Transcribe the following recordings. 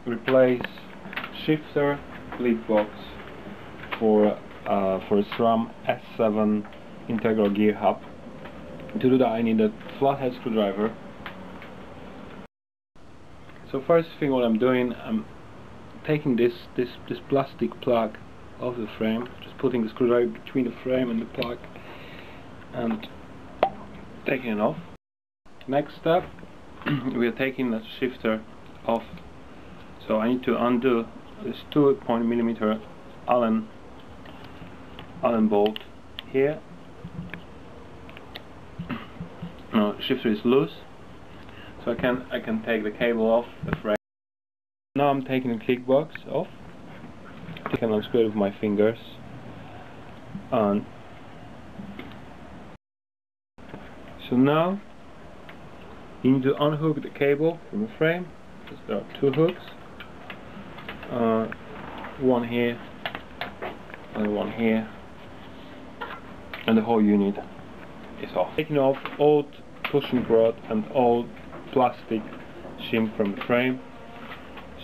replace shifter clickbox for a SRAM S7 integral gear hub. To do that, I need a flathead screwdriver. So first thing what I'm doing, I'm taking this plastic plug off the frame, just putting the screwdriver between the frame and the plug and taking it off. Next step, we are taking the shifter off. So I need to undo this 2.mm Allen bolt here. No, the shifter is loose, so I can take the cable off the frame. Now I'm taking the clickbox off. I can unscrew it with my fingers. And so now you need to unhook the cable from the frame. There are two hooks. One here and one here, and the whole unit is off. Taking off old pushing rod and old plastic shim from the frame.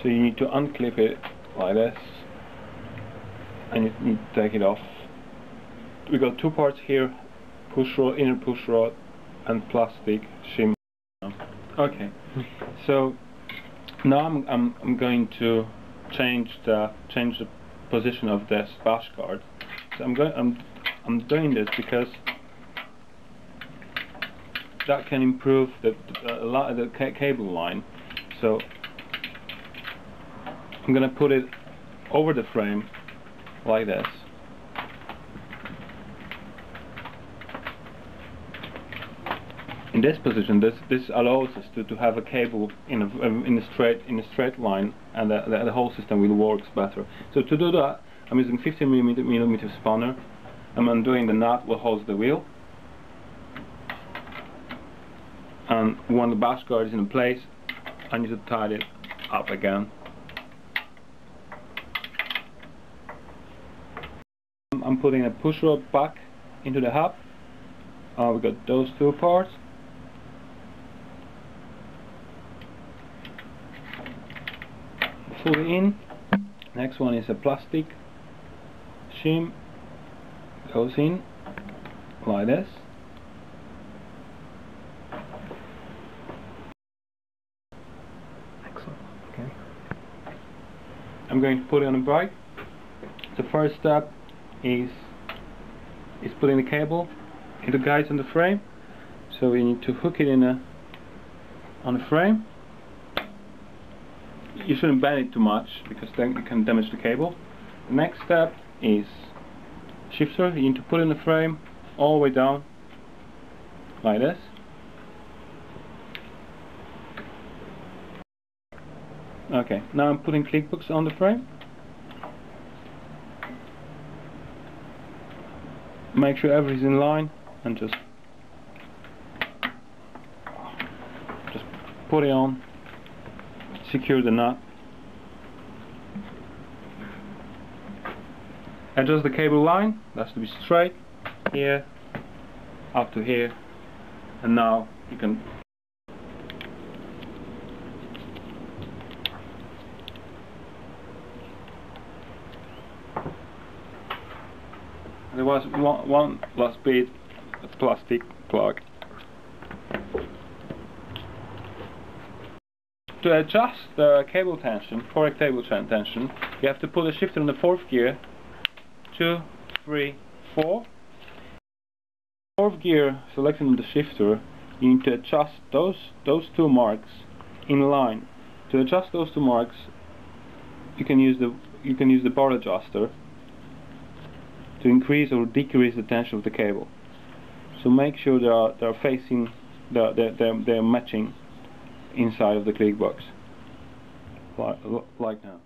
So you need to unclip it like this, and you need to take it off. We got two parts here: push rod, inner push rod, and plastic shim. Okay, so now I'm going to change the position of this bash guard. So I'm doing this because that can improve the cable line. So I'm gonna put it over the frame like this. In this position, this allows us to have a cable in a straight line, and the whole system will work better. So to do that, I'm using 15mm spanner. I'm undoing the nut that holds the wheel, and when the bash guard is in place, I need to tighten it up again. I'm putting a push rod back into the hub. We got those two parts. Fully in. Next one is a plastic shim. Goes in like this. Excellent. Okay. I'm going to put it on a brake. The first step is putting the cable into guides on the frame. So we need to hook it in on the frame. You shouldn't bend it too much because then you can damage the cable. The next step is shifter. You need to put in the frame all the way down like this. Okay, now I'm putting clickbox on the frame. Make sure everything's in line and just put it on. Secure the nut. Adjust the cable line. That's to be straight here up to here, and now you can. There was one last bit of plastic plug. To adjust the cable tension, correct cable tension, you have to put the shifter in the fourth gear. 2, 3, 4. Fourth gear, selecting the shifter, you need to adjust those two marks in line. To adjust those two marks, you can use the bar adjuster to increase or decrease the tension of the cable. So make sure they are facing, they're matching inside of the clickbox, like now.